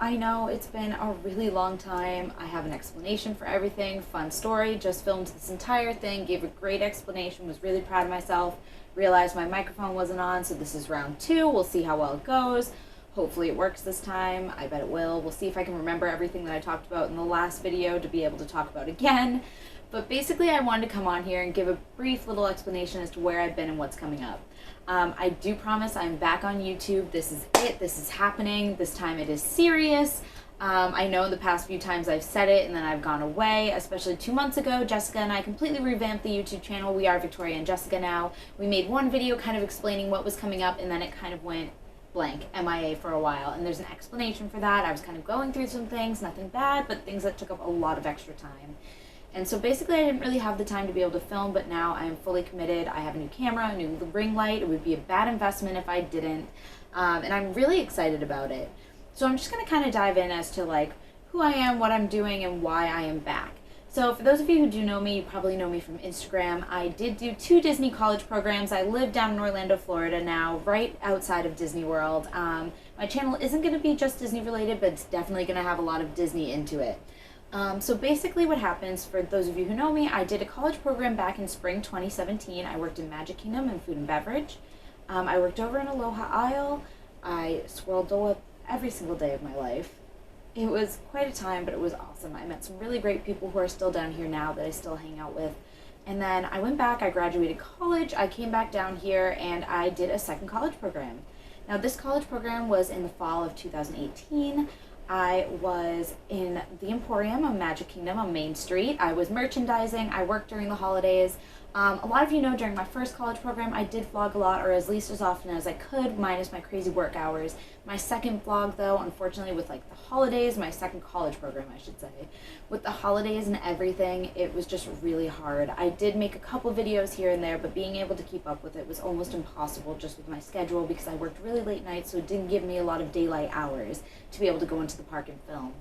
I know it's been a really long time. I have an explanation for everything. Fun story. Just filmed this entire thing, gave a great explanation, was really proud of myself. Realized my microphone wasn't on, so this is round 2. We'll see how well it goes. Hopefully it works this time. I bet it will. We'll see if I can remember everything that I talked about in the last video to be able to talk about again. But basically I wanted to come on here and give a brief little explanation as to where I've been and what's coming up. I do promise I'm back on YouTube. This is it. This is happening. This time it is serious. I know the past few times I've said it and then I've gone away, especially 2 months ago. Jessica and I completely revamped the YouTube channel. We are Victoria and Jessica now. We made one video kind of explaining what was coming up and then it kind of went blank, MIA for a while. And there's an explanation for that. I was kind of going through some things, nothing bad, but things that took up a lot of extra time. And so basically I didn't really have the time to be able to film, but now I am fully committed. I have a new camera, a new ring light. It would be a bad investment if I didn't. And I'm really excited about it. So I'm just going to kind of dive in as to like who I am, what I'm doing, and why I am back. So for those of you who do know me, you probably know me from Instagram. I did do 2 Disney college programs. I live down in Orlando, Florida now, right outside of Disney World. My channel isn't going to be just Disney related, but it's definitely going to have a lot of Disney into it. So basically what happens, for those of you who know me, I did a college program back in spring 2017. I worked in Magic Kingdom and food and beverage. I worked over in Aloha Isle. I swirled Dole Whip every single day of my life. It was quite a time, but it was awesome. I met some really great people who are still down here now that I still hang out with. And then I went back, I graduated college, I came back down here, and I did a second college program. Now this college program was in the fall of 2018. I was in the Emporium of Magic Kingdom on Main Street. I was merchandising. I worked during the holidays. A lot of you know during my first college program I did vlog a lot, or at least as often as I could, minus my crazy work hours. My second vlog though, unfortunately with like the holidays, my second college program I should say, with the holidays and everything, it was just really hard. I did make a couple videos here and there, but being able to keep up with it was almost impossible just with my schedule because I worked really late nights, so it didn't give me a lot of daylight hours to be able to go into the park and film.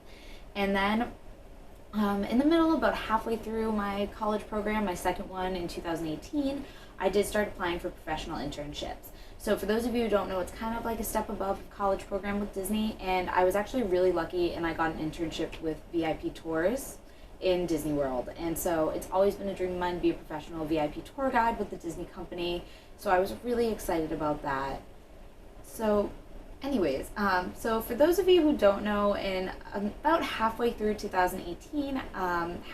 And then in the middle, about halfway through my college program, my second one in 2018, I did start applying for professional internships. So for those of you who don't know, it's kind of like a step above college program with Disney, and I was actually really lucky and I got an internship with VIP Tours in Disney World. And so it's always been a dream of mine to be a professional VIP tour guide with the Disney company, so I was really excited about that. So anyways, so for those of you who don't know, in about halfway through 2018,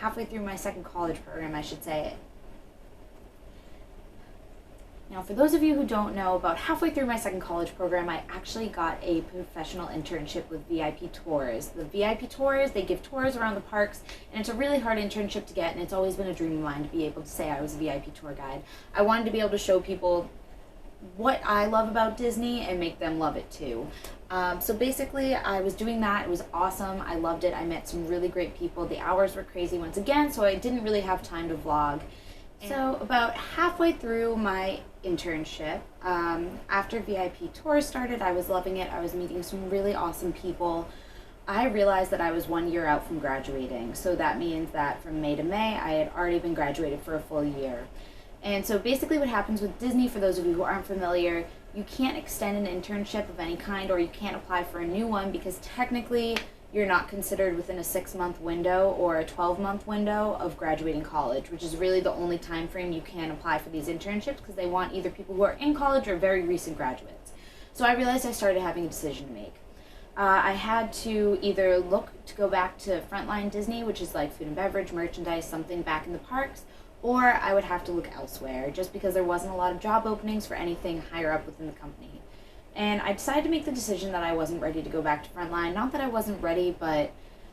halfway through my second college program, I should say. Now, for those of you who don't know, about halfway through my second college program, I actually got a professional internship with VIP Tours. The VIP Tours, they give tours around the parks, and it's a really hard internship to get, and it's always been a dream of mine to be able to say I was a VIP tour guide. I wanted to be able to show people what I love about Disney and make them love it too. So basically I was doing that. It was awesome. I loved it. I met some really great people. The hours were crazy once again, so I didn't really have time to vlog. So about halfway through my internship, after VIP Tours started, I was loving it. I was meeting some really awesome people. I realized that I was 1 year out from graduating, so that means that from May to May I had already been graduated for a full year. And so basically what happens with Disney, for those of you who aren't familiar, you can't extend an internship of any kind, or you can't apply for a new one because technically you're not considered within a 6-month window or a 12-month window of graduating college, which is really the only time frame you can apply for these internships because they want either people who are in college or very recent graduates. So I realized I started having a decision to make. I had to either look to go back to Frontline Disney, which is like food and beverage, merchandise, something back in the parks, or I would have to look elsewhere just because there wasn't a lot of job openings for anything higher up within the company. And I decided to make the decision that I wasn't ready to go back to Frontline. Not that I wasn't ready, but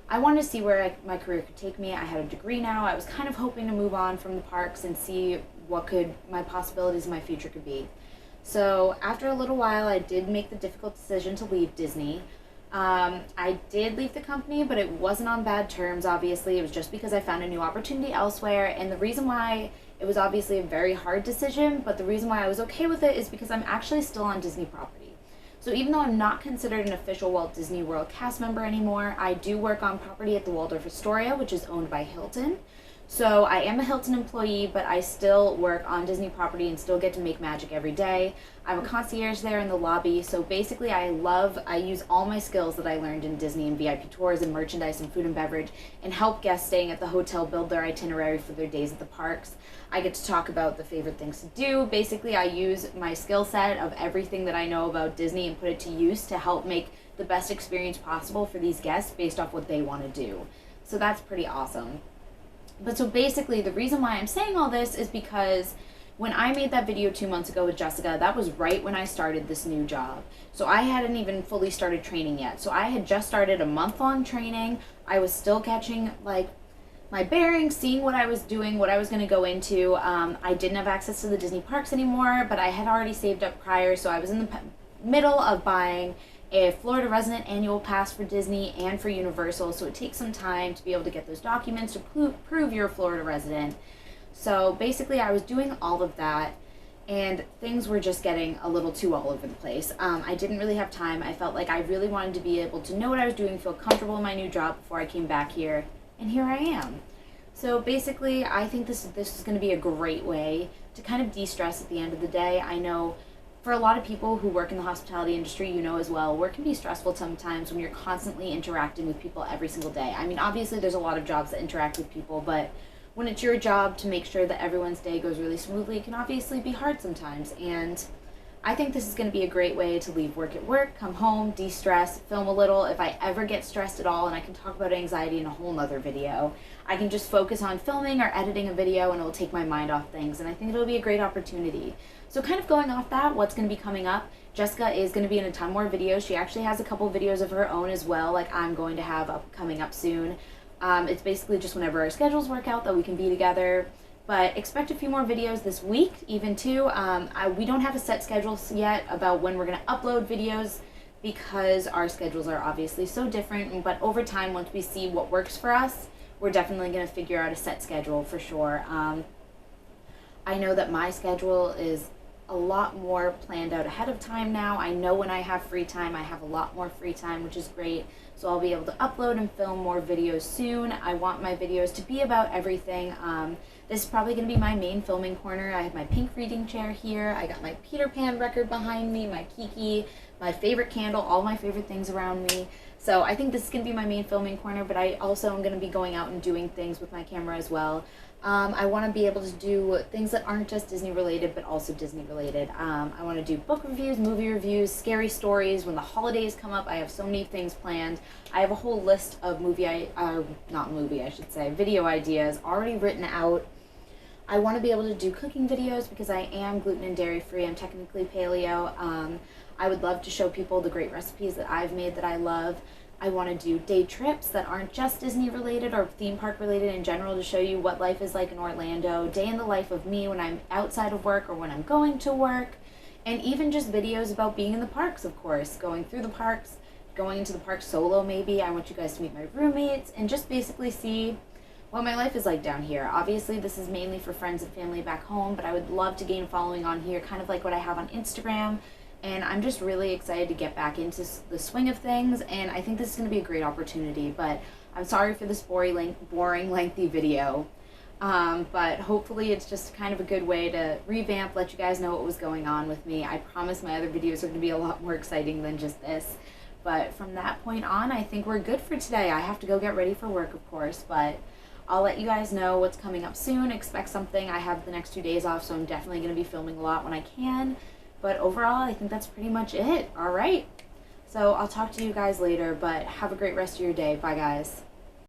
I wanted to see where my career could take me. I had a degree now. I was kind of hoping to move on from the parks and see what my possibilities in my future could be. So after a little while, I did make the difficult decision to leave Disney. I did leave the company, but it wasn't on bad terms, obviously. It was just because I found a new opportunity elsewhere, and the reason why it was obviously a very hard decision, but the reason why I was okay with it is because I'm actually still on Disney property. So even though I'm not considered an official Walt Disney World cast member anymore, I do work on property at the Waldorf Astoria, which is owned by Hilton. So I am a Hilton employee, but I still work on Disney property and still get to make magic every day. I'm a concierge there in the lobby. So basically I use all my skills that I learned in Disney and VIP tours and merchandise and food and beverage and help guests staying at the hotel build their itinerary for their days at the parks. I get to talk about the favorite things to do. Basically I use my skill set of everything that I know about Disney and put it to use to help make the best experience possible for these guests based off what they want to do. So that's pretty awesome. But so basically, the reason why I'm saying all this is because when I made that video 2 months ago with Jessica, that was right when I started this new job. So I hadn't even fully started training yet. So I had just started a month-long training. I was still catching like my bearings, seeing what I was doing, what I was going to go into. I didn't have access to the Disney parks anymore, but I had already saved up prior. So I was in the middle of buying a Florida resident annual pass for Disney and for Universal, so it takes some time to be able to get those documents to prove you're a Florida resident. So basically I was doing all of that and things were just getting a little too all over the place. I didn't really have time. I felt like I really wanted to be able to know what I was doing, feel comfortable in my new job before I came back here, and here I am. So basically I think this is going to be a great way to kind of de-stress at the end of the day. I know for a lot of people who work in the hospitality industry, you know as well, work can be stressful sometimes when you're constantly interacting with people every single day. I mean, obviously there's a lot of jobs that interact with people, but when it's your job to make sure that everyone's day goes really smoothly, it can obviously be hard sometimes. And I think this is going to be a great way to leave work at work, come home, de-stress, film a little. If I ever get stressed at all, and I can talk about anxiety in a whole nother video, I can just focus on filming or editing a video and it'll take my mind off things. And I think it'll be a great opportunity. So kind of going off that, what's going to be coming up, Jessica is going to be in a ton more videos. She actually has a couple videos of her own as well, like I'm going to have coming up soon. It's basically just whenever our schedules work out that we can be together. But expect a few more videos this week, even too. We don't have a set schedule yet about when we're going to upload videos because our schedules are obviously so different. But over time, once we see what works for us, we're definitely going to figure out a set schedule for sure. I know that my schedule is a lot more planned out ahead of time now. I know when I have free time, I have a lot more free time, which is great. So I'll be able to upload and film more videos soon. I want my videos to be about everything. This is probably going to be my main filming corner. I have my pink reading chair here. I got my Peter Pan record behind me, my Kiki, my favorite candle, all my favorite things around me. So I think this is going to be my main filming corner, but I also am going to be going out and doing things with my camera as well. I want to be able to do things that aren't just Disney related, but also Disney related. I want to do book reviews, movie reviews, scary stories. When the holidays come up, I have so many things planned. I have a whole list of video ideas already written out. I want to be able to do cooking videos because I am gluten and dairy free. I'm technically paleo. I would love to show people the great recipes that I've made that I love. I want to do day trips that aren't just Disney related or theme park related in general to show you what life is like in Orlando, day in the life of me when I'm outside of work or when I'm going to work, and even just videos about being in the parks, of course, going through the parks, going into the parks solo maybe. I want you guys to meet my roommates and just basically see what my life is like down here. Obviously, this is mainly for friends and family back home, but I would love to gain following on here, kind of like what I have on Instagram. And I'm just really excited to get back into the swing of things, and I think this is going to be a great opportunity. But I'm sorry for this boring, lengthy video. But hopefully it's just kind of a good way to revamp, let you guys know what was going on with me. I promise my other videos are going to be a lot more exciting than just this. But from that point on, I think we're good for today. I have to go get ready for work, of course, but I'll let you guys know what's coming up soon. Expect something. I have the next 2 days off, so I'm definitely going to be filming a lot when I can. But overall, I think that's pretty much it. All right. So I'll talk to you guys later, but have a great rest of your day. Bye, guys.